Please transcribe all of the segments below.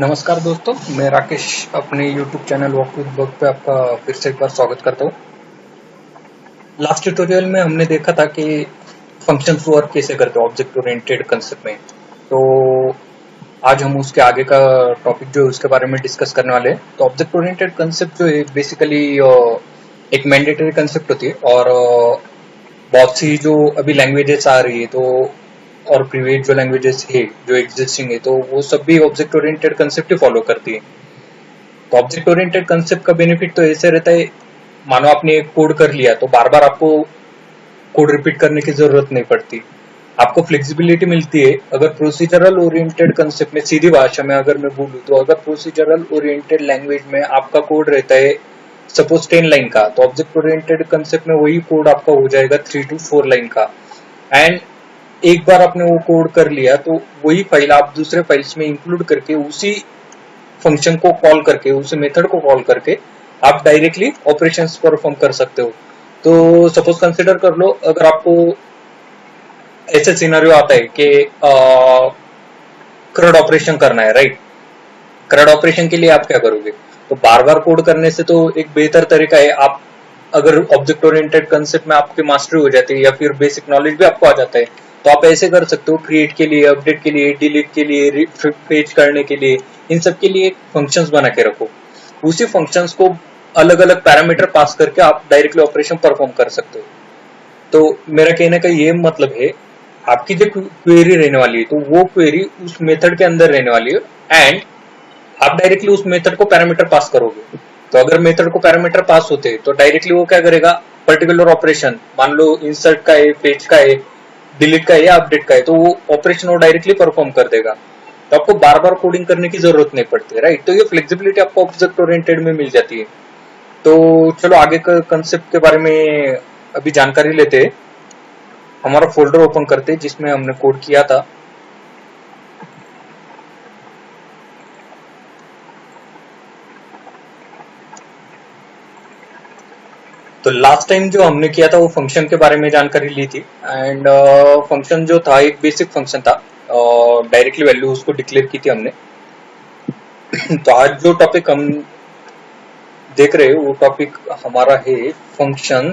नमस्कार दोस्तों, मैं राकेश अपने YouTube channel walk with bug पे आपका फिर से एक बार स्वागत करता हूँ। लास्ट ट्यूटोरियल में हमने देखा था कि फंक्शंस वर्क कैसे करते हैं ऑब्जेक्ट ओरिएंटेड कंसेप्ट में। तो आज हम उसके आगे का टॉपिक जो है उसके बारे में डिस्कस करने वाले हैं। तो ऑब्जेक्ट ओरिएंटेड कंसेप्ट जो है बेसिकली एक मैंडेटरी कंसेप्ट होती है और बहुत सी जो अभी लैंग्वेजेस आ रही है तो और प्रीवियस जो लैंग्वेजेस है जो एग्जिस्टिंग है तो वो सब भी ऑब्जेक्ट ओरिएंटेड कंसेप्ट ही फॉलो करती है। तो ऑब्जेक्ट ओरिएंटेड कंसेप्ट का बेनिफिट तो ऐसे रहता है, मानो आपने एक कोड कर लिया तो बार बार आपको कोड रिपीट करने की जरूरत नहीं पड़ती, आपको फ्लेक्सिबिलिटी मिलती है। अगर प्रोसीजरल ओरिएंटेड कंसेप्ट में सीधी भाषा में अगर मैं बोलूँ तो अगर प्रोसीजरल ओरिएंटेड लैंग्वेज में आपका कोड रहता है सपोज 10 लाइन का, तो ऑब्जेक्ट ओरिएंटेड कंसेप्ट में वही कोड आपका हो जाएगा 3 to 4 लाइन का। एंड एक बार आपने वो कोड कर लिया तो वही फाइल आप दूसरे फाइल्स में इंक्लूड करके उसी फंक्शन को कॉल करके उसी मेथड को कॉल करके आप डायरेक्टली ऑपरेशंस परफॉर्म कर सकते हो। तो सपोज कंसिडर कर लो, अगर आपको ऐसे सिनेरियो आता है कि क्रड ऑपरेशन करना है, राइट। क्रड ऑपरेशन के लिए आप क्या करोगे, तो बार बार कोड करने से तो एक बेहतर तरीका है, आप अगर ऑब्जेक्ट ओरिएंटेड कंसेप्ट में आपकी मास्टरी हो जाती है या फिर बेसिक नॉलेज भी आपको आ जाता है तो आप ऐसे कर सकते हो, क्रिएट के लिए, अपडेट के लिए, डिलीट के लिए, पेज करने के लिए, इन सब के लिए फंक्शंस बना के रखो। उसी फंक्शंस को अलग अलग पैरामीटर पास करके आप डायरेक्टली ऑपरेशन परफॉर्म कर सकते हो। तो मेरा कहने का ये मतलब है, आपकी जो क्वेरी रहने वाली है तो वो क्वेरी उस मेथड के अंदर रहने वाली है एंड आप डायरेक्टली उस मेथड को पैरामीटर पास करोगे। तो अगर मेथड को पैरामीटर पास होते तो डायरेक्टली वो क्या करेगा, पर्टिकुलर ऑपरेशन, मान लो इंसर्ट का है, पेज का है, डिलीट का है या अपडेट का है, तो वो ऑपरेशन वो डायरेक्टली परफॉर्म कर देगा। तो आपको बार बार कोडिंग करने की जरूरत नहीं पड़ती, राइट। तो ये फ्लेक्सिबिलिटी आपको ऑब्जेक्ट ओरिएंटेड में मिल जाती है। तो चलो आगे का कंसेप्ट के बारे में अभी जानकारी लेते हैं। हमारा फोल्डर ओपन करते हैं जिसमें हमने कोड किया था। तो लास्ट टाइम जो हमने किया था वो फंक्शन के बारे में जानकारी ली थी एंड फंक्शन जो था एक बेसिक फंक्शन था, डायरेक्टली वैल्यू उसको डिक्लेयर की थी हमने। तो आज जो टॉपिक हम देख रहे हैं वो टॉपिक हमारा है function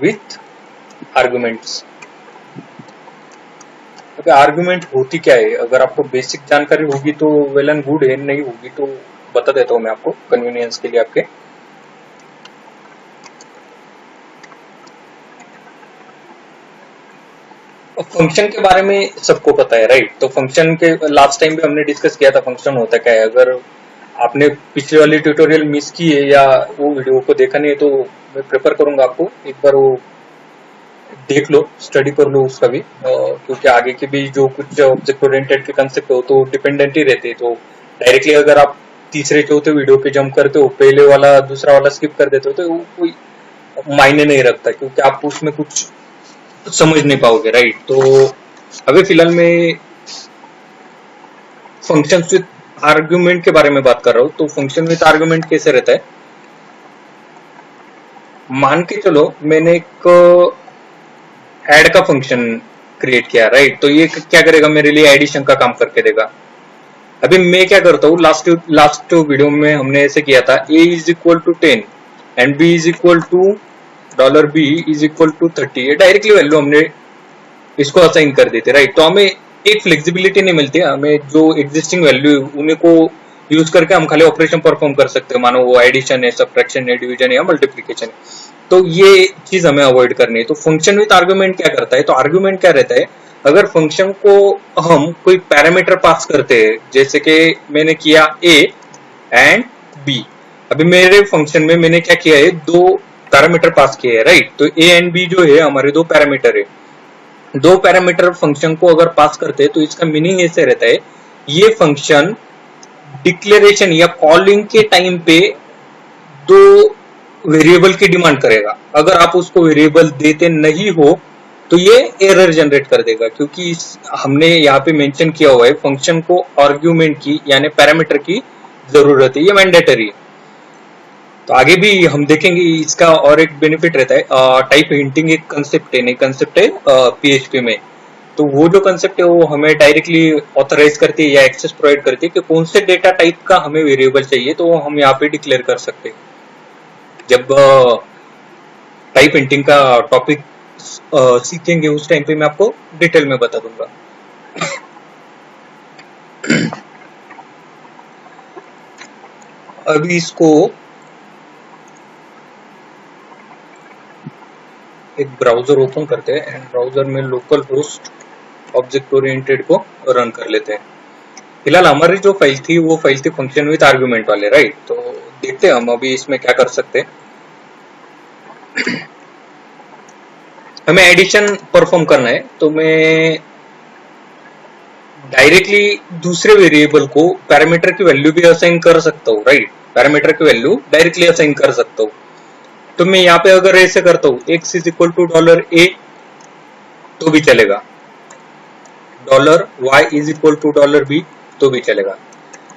with arguments. Okay, argument होती क्या है, अगर आपको बेसिक जानकारी होगी तो वेल एंड गुड है, नहीं होगी तो बता देता हूँ मैं आपको कन्वीनियंस के लिए आपके। फंक्शन के बारे में सबको पता है, राइट। तो फंक्शन के लास्ट टाइम भी हमने डिस्कस किया था फंक्शन होता क्या है। अगर आपने पिछले वाली ट्यूटोरियल मिस की है या वो वीडियो को देखा नहीं है तो मैं प्रेफर करूंगा आपको एक बार वो देख लो, स्टडी कर लो उसका भी, क्योंकि आगे के भी जो कुछ ऑब्जेक्ट ओरिएंटेड के कंसेप्ट हो तो डिपेंडेंट ही रहते हैं। तो डायरेक्टली अगर आप तीसरे चौथे वीडियो पे जंप करते हो, पहले वाला दूसरा वाला स्किप कर देते हो तो वो कोई मायने नहीं रखता, क्योंकि आप उसमें कुछ समझ नहीं पाओगे, राइट। तो अभी फिलहाल मैं फंक्शन विद आर्गुमेंट के बारे में बात कर रहा हूं। तो फंक्शन विद आर्गुमेंट कैसे रहता है, मान के चलो मैंने एक ऐड का फंक्शन क्रिएट किया, राइट। तो ये क्या करेगा, मेरे लिए एडिशन का काम करके देगा। अभी मैं क्या करता हूँ, लास्ट वीडियो में हमने ऐसे किया था, a is equal to 10 and b is equal to $b is equal to 30। ये डायरेक्टली वैल्यू हमने इसको असाइन कर देते, राइट। तो हमें एक फ्लेक्सिबिलिटी नहीं मिलती, हमें जो एग्जिस्टिंग वैल्यू उन्हीं को यूज करके हम खाली ऑपरेशन परफॉर्म कर सकते हैं, मानो वो एडिशन है, सब्ट्रैक्शन है, डिवीजन है या मल्टीप्लिकेशन है। तो ये चीज हमें अवॉइड करनी है। तो फंक्शन विद आर्गुमेंट क्या करता है, तो आर्गुमेंट क्या रहता है, अगर फंक्शन को हम कोई पैरामीटर पास करते हैं, जैसे कि मैंने किया a एंड b। अभी मेरे फंक्शन में मैंने क्या किया है, दो पैरामीटर पास किए हैं, राइट। तो a एंड b जो है हमारे दो पैरामीटर है। दो पैरामीटर फंक्शन को अगर पास करते हैं तो इसका मीनिंग ऐसे रहता है, ये फंक्शन डिक्लेरेशन या कॉलिंग के टाइम पे दो वेरिएबल की डिमांड करेगा। अगर आप उसको वेरिएबल देते नहीं हो तो ये एरर जनरेट कर देगा, क्योंकि हमने यहाँ पे मेंशन किया हुआ है फंक्शन को आर्ग्यूमेंट की यानी पैरामीटर की जरूरत है, ये मैंडेटरी है। तो आगे भी हम देखेंगे इसका और एक बेनिफिट रहता है, टाइप हिंटिंग एक कंसेप्ट है, नहीं कंसेप्ट है पीएचपी में। तो वो जो कंसेप्ट है वो हमें डायरेक्टली ऑथराइज करती है या एक्सेस प्रोवाइड करती है कि कौन से डेटा टाइप का हमें वेरिएबल चाहिए, तो वो हम यहाँ पे डिक्लेयर कर सकते हैं। जब टाइप हिंटिंग का टॉपिक सीखेंगे उस टाइम पे मैं आपको डिटेल में बता दूंगा। अभी इसको एक ब्राउजर ओपन करते हैं एंड ब्राउजर में लोकल होस्ट ऑब्जेक्ट ओरिएंटेड को रन कर लेते हैं। फिलहाल हमारी जो फाइल थी वो फाइल थी फंक्शन विद आर्गुमेंट वाले, राइट। तो देखते हैं हम अभी इसमें क्या कर सकते हैं। हमें एडिशन परफॉर्म करना है, तो मैं डायरेक्टली दूसरे वेरिएबल को पैरामीटर की वैल्यू भी असाइन कर सकता हूँ, राइट। पैरामीटर की वैल्यू डायरेक्टली असाइन कर सकता हूँ। तो मैं यहाँ पे अगर ऐसे करता हूँ x is equal to $a तो भी चलेगा, $y is equal to $b तो भी चलेगा,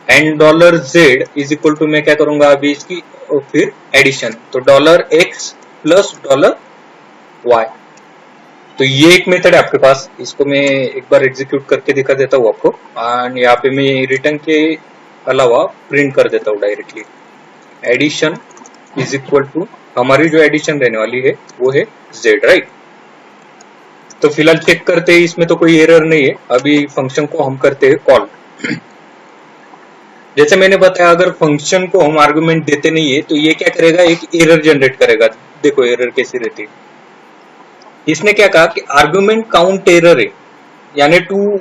and $z is equal to मैं क्या करूंगा अभी इसकी और फिर एडिशन, तो $x प्लस $y। तो ये एक मेथड है आपके पास, इसको मैं एक बार एग्जीक्यूट करके दिखा देता हूँ आपको। एंड यहाँ पे मैं रिटर्न के अलावा प्रिंट कर देता हूँ directly, addition is equal to हमारी जो एडिशन रहने वाली है वो है z, राइट। तो फिलहाल चेक करते हैं, इसमें तो कोई एरर नहीं है। अभी फंक्शन को हम करते हैं कॉल। जैसे मैंने बताया, अगर फंक्शन को हम आर्गुमेंट देते नहीं है तो ये क्या करेगा, एक एरर जनरेट करेगा। देखो एरर कैसी रहती है। इसने क्या कहा कि आर्गुमेंट काउंट एरर है, यानी too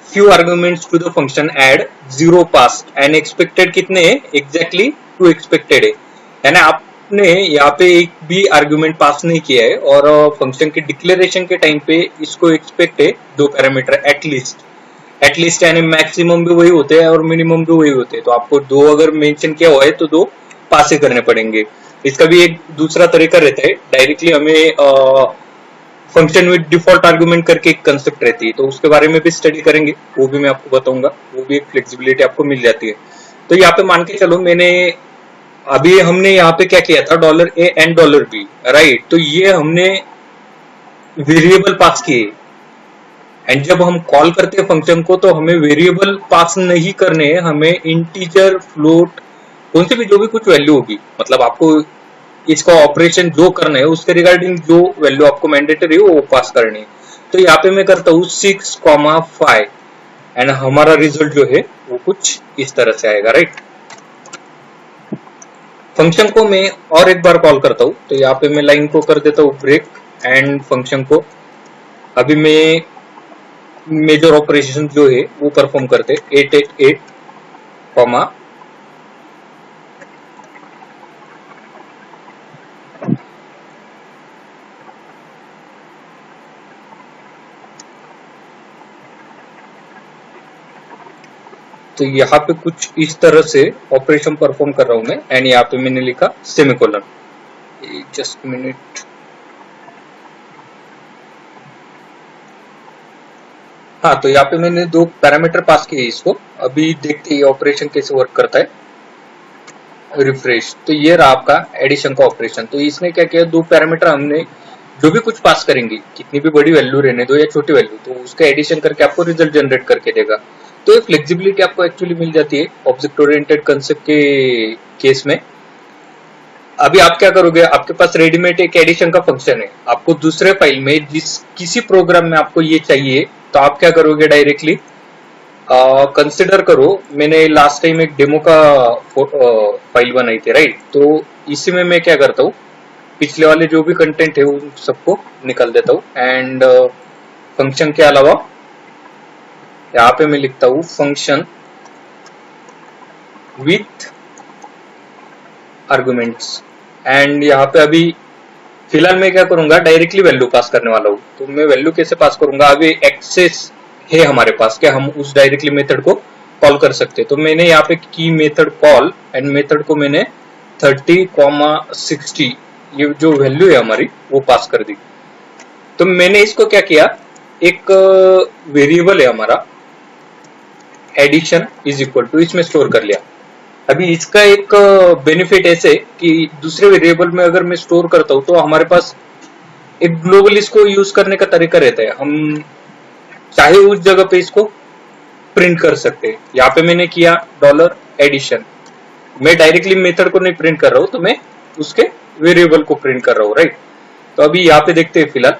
few arguments to the function add 0 passed and expected कितने हैं, एग्जैक्टली 2 एक्सपेक्टेड है। यानी आपने यहाँ पे एक भी आर्गुमेंट पास नहीं किया है और फंक्शन के डिक्लेरेशन के टाइम पे इसको एक्सपेक्ट है 2 पैरामीटर एटलीस्ट यानी मैक्सिमम भी वही होते हैं और मिनिमम भी वही होते हैं। तो आपको 2 अगर मेंशन किया हुआ है तो 2 पास ही करने पड़ेंगे। इसका भी एक दूसरा तरीका रहता है, डायरेक्टली हमें फंक्शन विद डिफॉल्ट आर्गुमेंट करके एक कंसेप्ट रहती है, तो उसके बारे में भी स्टडी करेंगे, वो भी मैं आपको बताऊंगा। वो भी एक फ्लेक्सिबिलिटी आपको मिल जाती है। तो यहाँ पे मान के चलो अभी हमने यहाँ पे क्या किया था, $a एंड $b, राइट। तो ये हमने वेरिएबल पास किए, एंड जब हम कॉल करते हैं फंक्शन को तो हमें वेरिएबल पास नहीं करने हैं, हमें इंटीजर, फ्लोट, कौन सी भी जो भी कुछ वैल्यू होगी, मतलब आपको इसका ऑपरेशन जो करना है उसके रिगार्डिंग जो वैल्यू आपको मैंडेटरी है वो पास करनी है। तो यहाँ पे मैं करता हूँ 6,5 एंड हमारा रिजल्ट जो है वो कुछ इस तरह से आएगा, राइट। फंक्शन को मैं और एक बार कॉल करता हूँ, तो यहाँ पे मैं लाइन को कर देता हूँ ब्रेक एंड फंक्शन को अभी मैं मेजर ऑपरेशन जो है वो परफॉर्म करते 888, तो यहाँ पे कुछ इस तरह से ऑपरेशन परफॉर्म कर रहा हूं मैं, एंड यहाँ पे मैंने लिखा सेमीकोलन। जस्ट मिनट, हाँ, तो यहाँ पे मैंने 2 पैरामीटर पास किए इसको। अभी देखते हैं ऑपरेशन कैसे वर्क करता है। रिफ्रेश, तो ये रहा आपका एडिशन का ऑपरेशन। तो इसने क्या किया, 2 पैरामीटर हमने जो भी कुछ पास करेंगे, कितनी भी बड़ी वैल्यू रहने दो या छोटी वैल्यू, तो उसका एडिशन करके आपको रिजल्ट जनरेट करके देगा। तो ये फ्लेक्सिबिलिटी आपको एक्चुअली मिल जाती है ऑब्जेक्ट ओरिएंटेड कंसेप्ट के केस में। अभी आप क्या करोगे, आपके पास रेडीमेड एक एडिशन का फंक्शन है, आपको दूसरे फाइल में किसी प्रोग्राम में आपको ये चाहिए, तो आप क्या करोगे, डायरेक्टली कंसिडर करो, मैंने लास्ट टाइम एक डेमो का फाइल बनाई थी, राइट। तो इसी में मैं क्या करता हूँ, पिछले वाले जो भी कंटेंट है उन सबको निकाल देता हूँ, एंड फंक्शन के अलावा यहाँ पे मैं लिखता हूँ फंक्शन विथ आर्गुमेंट्स, एंड यहाँ पे अभी फिलहाल मैं क्या करूंगा, डायरेक्टली वैल्यू पास करने वाला हूँ। तो मैं वैल्यू कैसे पास करूंगा, अभी एक्सेस है हमारे पास, क्या हम उस डायरेक्टली मेथड को कॉल कर सकते हैं। तो मैंने यहाँ पे की मेथड कॉल, एंड मेथड को मैंने 30,60 ये जो वैल्यू है हमारी वो पास कर दी। तो मैंने इसको क्या किया, एक वेरिएबल है हमारा एडिशन इज इक्वल टू, इसमें स्टोर कर लिया। अभी इसका एक बेनिफिट ऐसे कि दूसरे वेरिएबल में अगर मैं स्टोर करता हूं तो हमारे पास एक ग्लोबल इसको यूज करने का तरीका रहता है। हम चाहे उस जगह पे इसको प्रिंट कर सकते हैं। यहाँ पे मैंने किया डॉलर एडिशन, मैं डायरेक्टली मेथड को नहीं प्रिंट कर रहा हूं, तो मैं उसके वेरिएबल को प्रिंट कर रहा हूं, राइट। तो अभी यहाँ पे देखते हैं, फिलहाल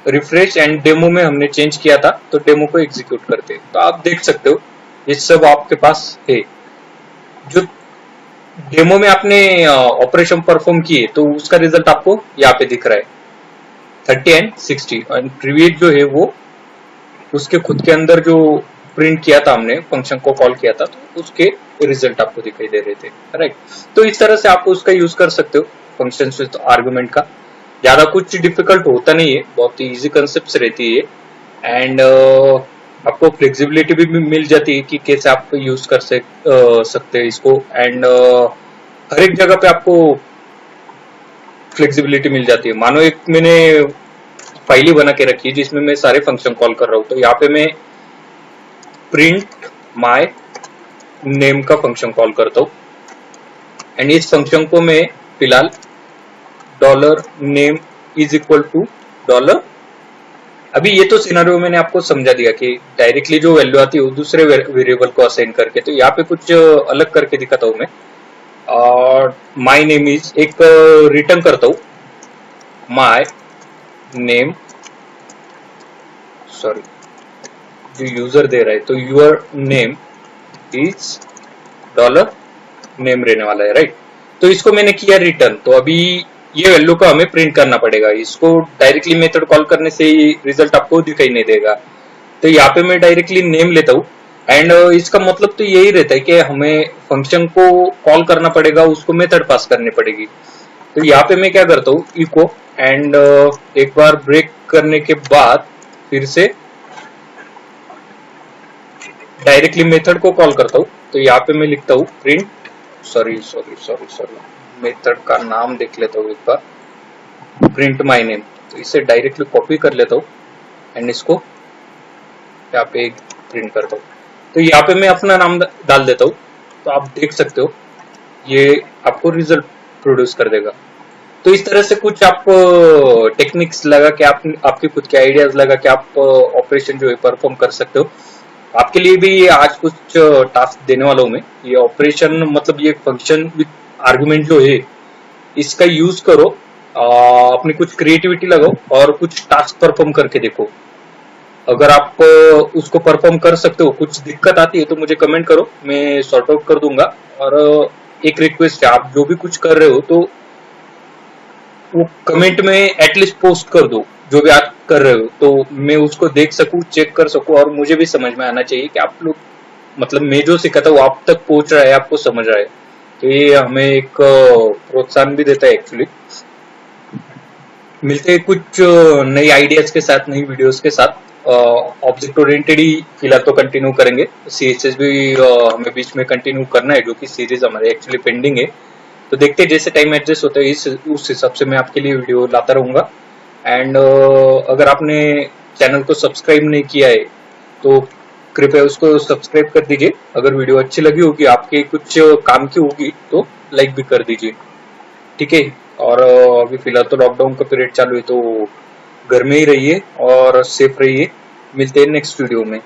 रिफ्रेश एंड डेमो में हमने चेंज किया था, तो डेमो को एग्जीक्यूट करते हैं। तो आप देख सकते हो ये सब आपके पास है। जो डेमो में आपने ऑपरेशन परफॉर्म किए तो उसका रिजल्ट आपको यहाँ पे दिख रहा है 30 एंड 60, एंड प्रीवियस जो है वो उसके खुद के अंदर जो प्रिंट किया था हमने, फंक्शन को कॉल किया था, तो उसके रिजल्ट आपको दिखाई दे रहे थे, राइट। तो इस तरह से आप उसका यूज कर सकते हो फंक्शन विद आर्गुमेंट का। ज्यादा कुछ डिफिकल्ट होता नहीं है, बहुत ही इजी कंसेप्ट रहती है, एंड आपको फ्लेक्सिबिलिटी भी मिल जाती है कि कैसे आप यूज कर सकते हैं इसको, एंड हर एक जगह पे आपको फ्लेक्सिबिलिटी मिल जाती है। मानो एक मैंने फाइल ही बना के रखी है जिसमें मैं सारे फंक्शन कॉल कर रहा हूं, तो यहाँ पे मैं प्रिंट माय नेम का फंक्शन कॉल करता हूं, एंड इस फंक्शन को मैं फिलहाल dollar name is equal to dollar. अभी ये तो सिनेरियो मैंने आपको समझा दिया कि डायरेक्टली जो वैल्यू आती है वो दूसरे वेरिएबल को असाइन करके, तो यहाँ पे कुछ अलग करके दिखाता हूं मैं। और माय नेम इज एक रिटर्न करता हूं माय नेम, सॉरी जो यूजर दे रहा है, तो your name is dollar name रहने वाला है, राइट। तो इसको मैंने किया रिटर्न, तो अभी ये वैल्यू को हमें प्रिंट करना पड़ेगा। इसको डायरेक्टली मेथड कॉल करने से रिजल्ट आपको दिखाई नहीं देगा, तो यहाँ पे मैं डायरेक्टली नेम लेता हूँ, एंड इसका मतलब तो यही रहता है कि हमें फंक्शन को कॉल करना पड़ेगा, उसको मेथड पास करनी पड़ेगी। तो यहाँ पे मैं क्या करता हूँ, इको, एंड एक बार ब्रेक करने के बाद फिर से डायरेक्टली मेथड को कॉल करता हूँ। तो यहाँ पे मैं लिखता हूँ प्रिंट, सॉरी मेथड का नाम देख लेता हूँ एक बार, प्रिंट माय नेम। तो इसे डायरेक्टली कॉपी कर लेता हूँ एंड इसको यहाँ पे प्रिंट करता हूँ। तो यहाँ पे मैं अपना नाम डाल देता हूँ, तो आप देख सकते हो ये आपको रिजल्ट प्रोड्यूस कर देगा। तो इस तरह से कुछ आप टेक्निक्स लगा के आपके खुद के आइडियाज लगा के आप ऑपरेशन जो है परफॉर्म कर सकते हो। आपके लिए भी आज कुछ टास्क देने वाला हूं मैं। ये ऑपरेशन मतलब ये फंक्शन विद आर्गुमेंट जो है इसका यूज करो, अपनी कुछ क्रिएटिविटी लगाओ और कुछ टास्क परफॉर्म करके देखो। अगर आप उसको परफॉर्म कर सकते हो, कुछ दिक्कत आती है तो मुझे कमेंट करो, मैं सॉर्ट आउट कर दूंगा। और एक रिक्वेस्ट है, आप जो भी कुछ कर रहे हो तो वो कमेंट में एटलीस्ट पोस्ट कर दो, जो भी आप कर रहे हो, तो मैं उसको देख सकूं, चेक कर सकूं, और मुझे भी समझ में आना चाहिए कि आप लोग मतलब मैं जो सिखाता हूँ आप तक पहुंच रहा है, आपको समझ रहा है। तो ये हमें एक प्रोत्साहन भी देता है एक्चुअली। मिलते हैं कुछ नई आइडियाज के साथ, नई वीडियोस के साथ। ऑब्जेक्ट ओरिएंटेड ही फिलहाल तो कंटिन्यू करेंगे, सीएसएस भी हमें बीच में कंटिन्यू करना है, जो कि सीरीज हमारे एक्चुअली पेंडिंग है। तो देखते हैं जैसे टाइम एडजस्ट होता है उस हिसाब से मैं आपके लिए वीडियो लाता रहूंगा। एंड अगर आपने चैनल को सब्सक्राइब नहीं किया है तो कृपया उसको सब्सक्राइब कर दीजिए। अगर वीडियो अच्छी लगी होगी, आपके कुछ काम की होगी, तो लाइक भी कर दीजिए, ठीक है। और अभी फिलहाल तो लॉकडाउन का पीरियड चालू है, तो घर में ही रहिए और सेफ रहिए। मिलते हैं नेक्स्ट वीडियो में।